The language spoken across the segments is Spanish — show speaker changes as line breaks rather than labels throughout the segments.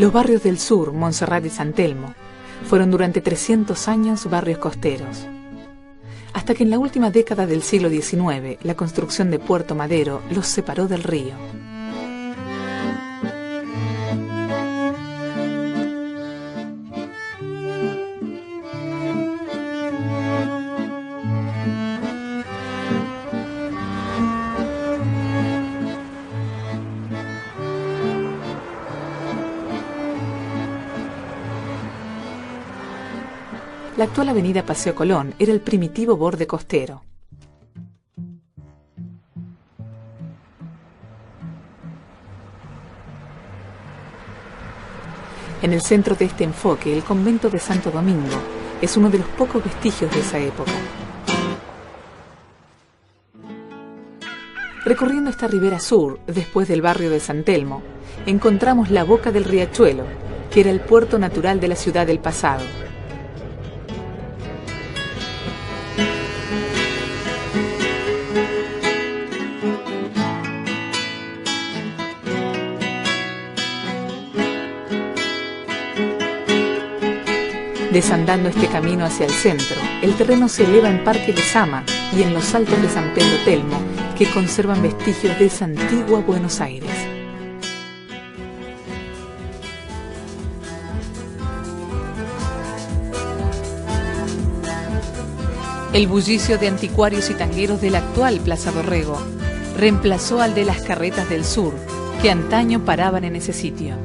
Los barrios del sur, Montserrat y San Telmo, fueron durante 300 años barrios costeros. Hasta que en la última década del siglo XIX, la construcción de Puerto Madero los separó del río. La actual avenida Paseo Colón era el primitivo borde costero. En el centro de este enfoque, el convento de Santo Domingo es uno de los pocos vestigios de esa época. Recorriendo esta ribera sur, después del barrio de San Telmo, encontramos la boca del riachuelo, que era el puerto natural de la ciudad del pasado. Desandando este camino hacia el centro, el terreno se eleva en Parque Lezama y en los altos de San Pedro Telmo, que conservan vestigios de esa antigua Buenos Aires. El bullicio de anticuarios y tangueros de la actual Plaza Dorrego reemplazó al de las carretas del sur, que antaño paraban en ese sitio.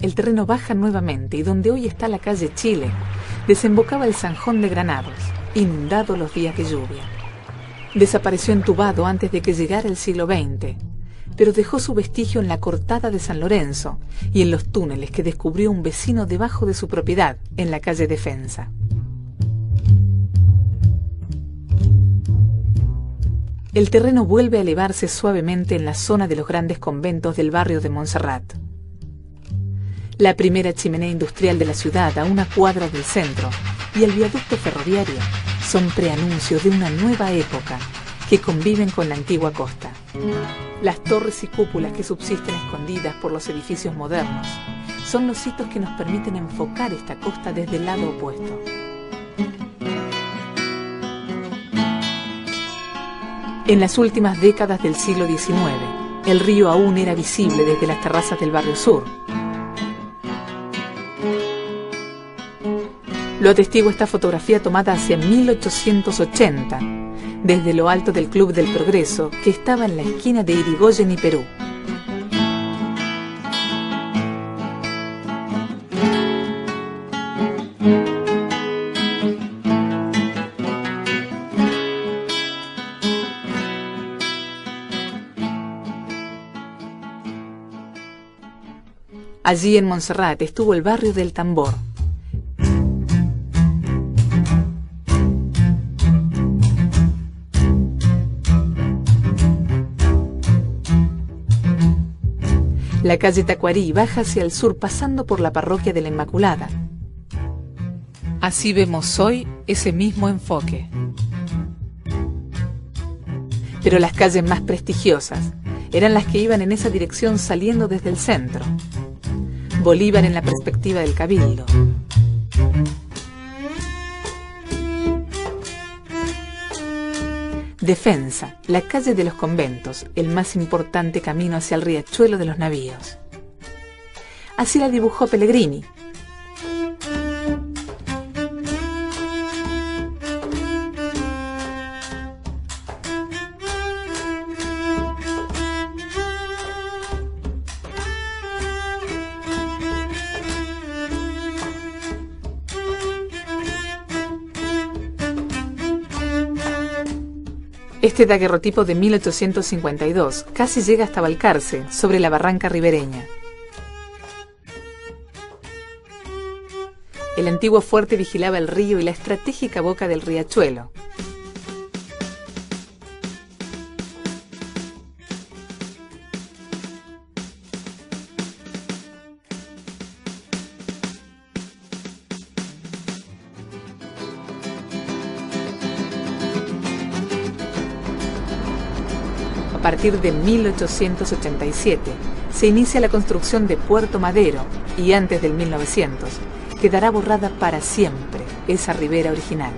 El terreno baja nuevamente y donde hoy está la calle Chile, desembocaba el Zanjón de Granados, inundado los días de lluvia. Desapareció entubado antes de que llegara el siglo XX, pero dejó su vestigio en la cortada de San Lorenzo y en los túneles que descubrió un vecino debajo de su propiedad, en la calle Defensa. El terreno vuelve a elevarse suavemente en la zona de los grandes conventos del barrio de Montserrat. La primera chimenea industrial de la ciudad a una cuadra del centro y el viaducto ferroviario son preanuncios de una nueva época que conviven con la antigua costa. Las torres y cúpulas que subsisten escondidas por los edificios modernos son los hitos que nos permiten enfocar esta costa desde el lado opuesto. En las últimas décadas del siglo XIX, el río aún era visible desde las terrazas del barrio sur. Lo atestigua esta fotografía tomada hacia 1880, desde lo alto del Club del Progreso, que estaba en la esquina de Irigoyen y Perú. Allí en Montserrat estuvo el barrio del Tambor. La calle Tacuarí baja hacia el sur pasando por la parroquia de la Inmaculada. Así vemos hoy ese mismo enfoque. Pero las calles más prestigiosas eran las que iban en esa dirección saliendo desde el centro. Bolívar en la perspectiva del Cabildo. Defensa, la calle de los conventos, el más importante camino hacia el riachuelo de los navíos. Así la dibujó Pellegrini. Este daguerrotipo de 1852 casi llega hasta Balcarce, sobre la barranca ribereña. El antiguo fuerte vigilaba el río y la estratégica boca del riachuelo. partir de 1887 se inicia la construcción de Puerto Madero y antes del 1900 quedará borrada para siempre esa ribera original.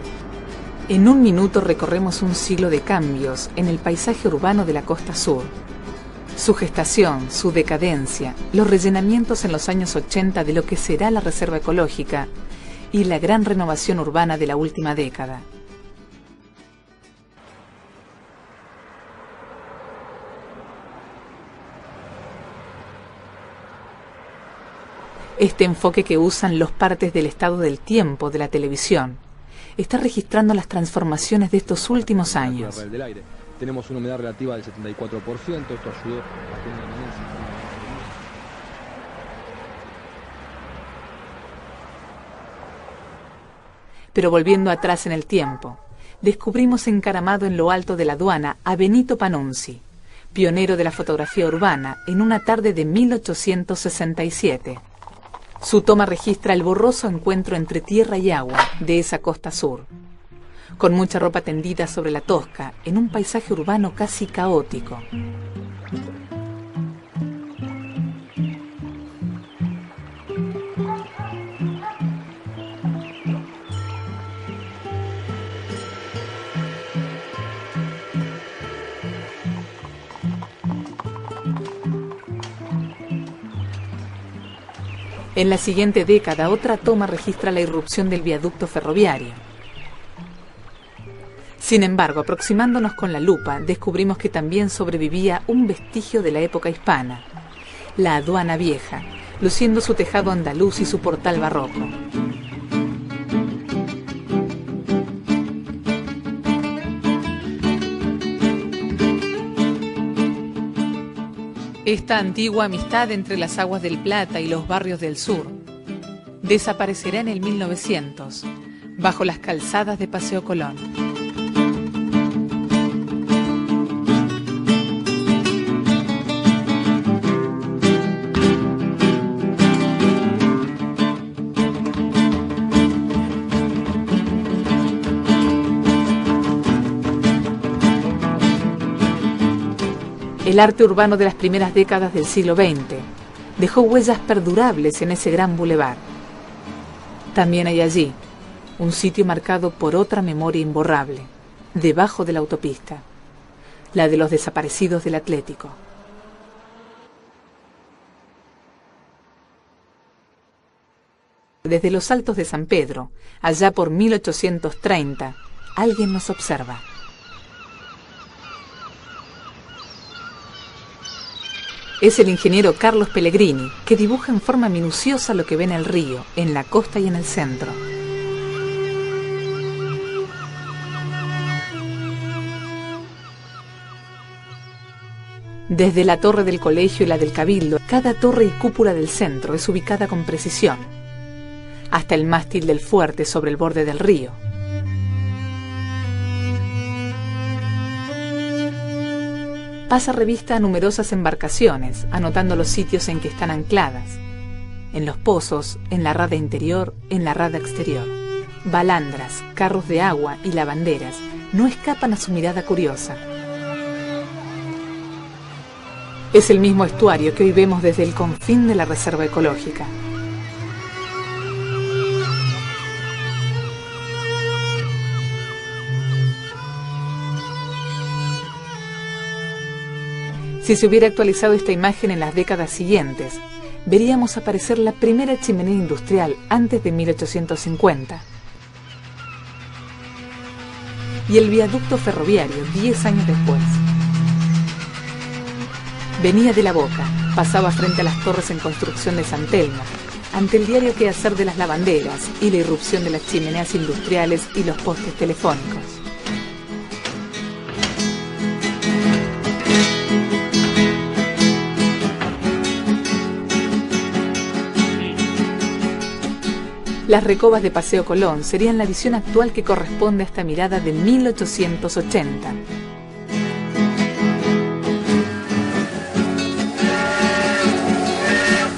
En un minuto recorremos un siglo de cambios en el paisaje urbano de la costa sur. Su gestación, su decadencia, los rellenamientos en los años 80 de lo que será la reserva ecológica y la gran renovación urbana de la última década. Este enfoque que usan los partes del estado del tiempo de la televisión está registrando las transformaciones de estos últimos años.
Tenemos una humedad relativa del 74%, esto ayudó a tener una inmensa...
Pero volviendo atrás en el tiempo, descubrimos encaramado en lo alto de la aduana a Benito Panunzi, pionero de la fotografía urbana, en una tarde de 1867. Su toma registra el borroso encuentro entre tierra y agua de esa costa sur, con mucha ropa tendida sobre la tosca, en un paisaje urbano casi caótico. En la siguiente década, otra toma registra la irrupción del viaducto ferroviario. Sin embargo, aproximándonos con la lupa, descubrimos que también sobrevivía un vestigio de la época hispana, la aduana vieja, luciendo su tejado andaluz y su portal barroco. Esta antigua amistad entre las aguas del Plata y los barrios del sur desaparecerá en el 1900, bajo las calzadas de Paseo Colón. El arte urbano de las primeras décadas del siglo XX dejó huellas perdurables en ese gran bulevar. También hay allí un sitio marcado por otra memoria imborrable, debajo de la autopista, la de los desaparecidos del Atlético. Desde los Altos de San Pedro, allá por 1830, alguien nos observa. Es el ingeniero Carlos Pellegrini, que dibuja en forma minuciosa lo que ve en el río, en la costa y en el centro. Desde la torre del colegio y la del cabildo, cada torre y cúpula del centro es ubicada con precisión, hasta el mástil del fuerte sobre el borde del río. Pasa revista a numerosas embarcaciones, anotando los sitios en que están ancladas, en los pozos, en la rada interior, en la rada exterior. Balandras, carros de agua y lavanderas no escapan a su mirada curiosa. Es el mismo estuario que hoy vemos desde el confín de la reserva ecológica. Si se hubiera actualizado esta imagen en las décadas siguientes, veríamos aparecer la primera chimenea industrial antes de 1850 y el viaducto ferroviario 10 años después. Venía de la Boca, pasaba frente a las torres en construcción de San Telmo, ante el diario quehacer de las lavanderas y la irrupción de las chimeneas industriales y los postes telefónicos. Las recobas de Paseo Colón serían la visión actual que corresponde a esta mirada de 1880.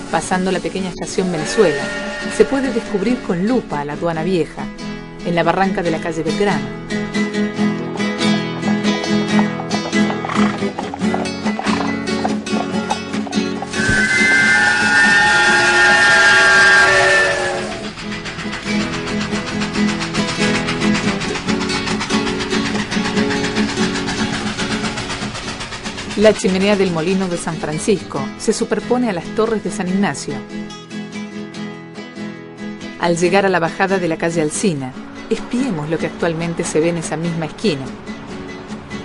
Pasando la pequeña estación Venezuela, se puede descubrir con lupa a la aduana vieja, en la barranca de la calle Belgrano. La chimenea del Molino de San Francisco se superpone a las torres de San Ignacio. Al llegar a la bajada de la calle Alsina, espiemos lo que actualmente se ve en esa misma esquina.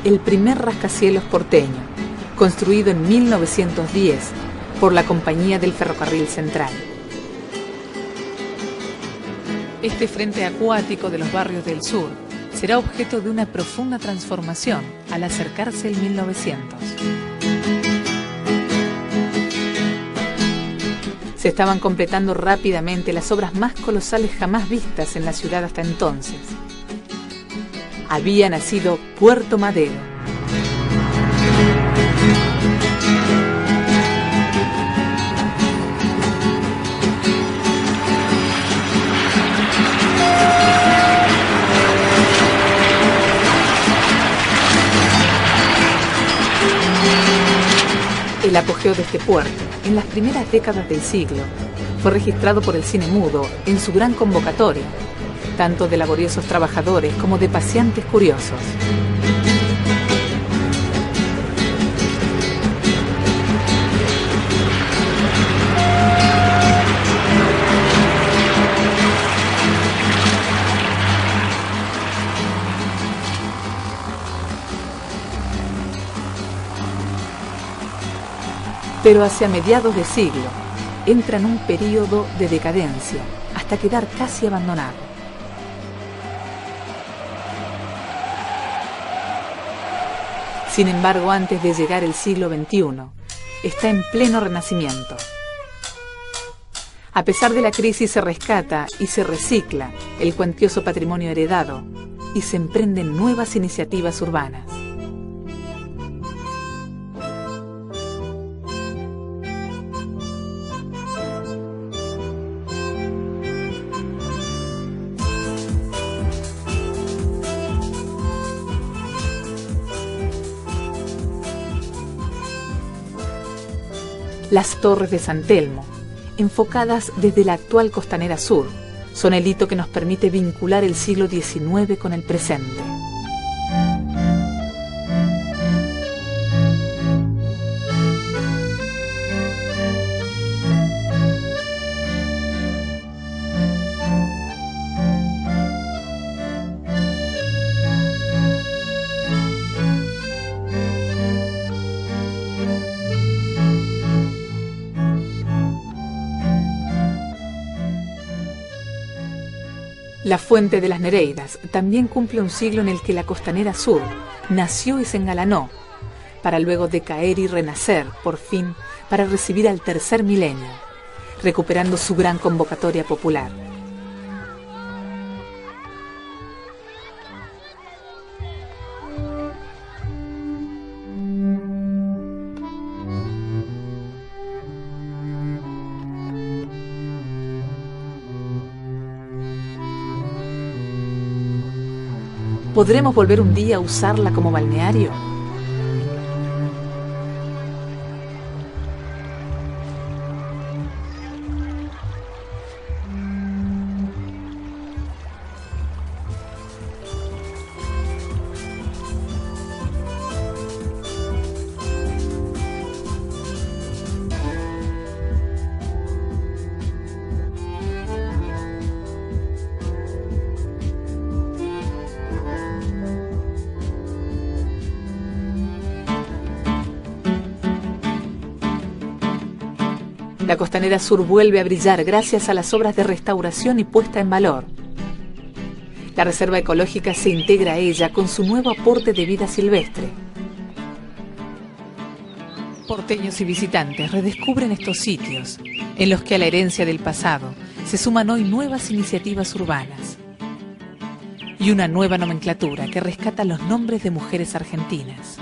El primer rascacielos porteño, construido en 1910 por la Compañía del Ferrocarril Central. Este frente acuático de los barrios del sur será objeto de una profunda transformación al acercarse el 1900. Se estaban completando rápidamente las obras más colosales jamás vistas en la ciudad hasta entonces. Había nacido Puerto Madero. El apogeo de este puerto, en las primeras décadas del siglo, fue registrado por el cine mudo en su gran convocatoria, tanto de laboriosos trabajadores como de paseantes curiosos. Pero hacia mediados de siglo entra en un período de decadencia hasta quedar casi abandonado. Sin embargo, antes de llegar el siglo XXI, está en pleno renacimiento. A pesar de la crisis, se rescata y se recicla el cuantioso patrimonio heredado y se emprenden nuevas iniciativas urbanas. Las torres de San Telmo, enfocadas desde la actual Costanera Sur, son el hito que nos permite vincular el siglo XIX con el presente. La Fuente de las Nereidas también cumple un siglo en el que la Costanera Sur nació y se engalanó, para luego decaer y renacer, por fin, para recibir al tercer milenio, recuperando su gran convocatoria popular. ¿Podremos volver un día a usarla como balneario? La Costanera Sur vuelve a brillar gracias a las obras de restauración y puesta en valor. La Reserva Ecológica se integra a ella con su nuevo aporte de vida silvestre. Porteños y visitantes redescubren estos sitios, en los que a la herencia del pasado se suman hoy nuevas iniciativas urbanas y una nueva nomenclatura que rescata los nombres de mujeres argentinas.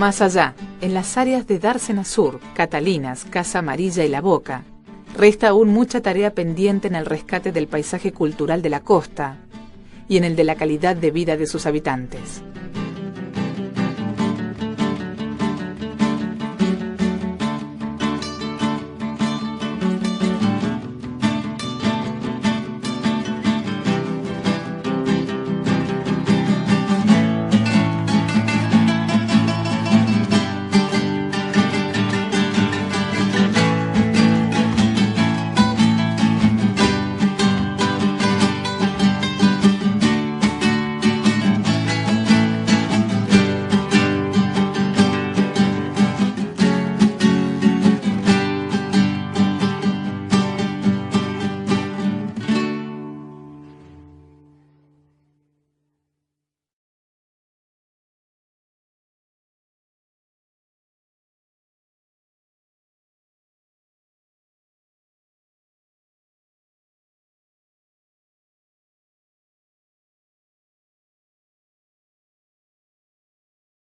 Más allá, en las áreas de Dársena Sur, Catalinas, Casa Amarilla y La Boca, resta aún mucha tarea pendiente en el rescate del paisaje cultural de la costa y en el de la calidad de vida de sus habitantes.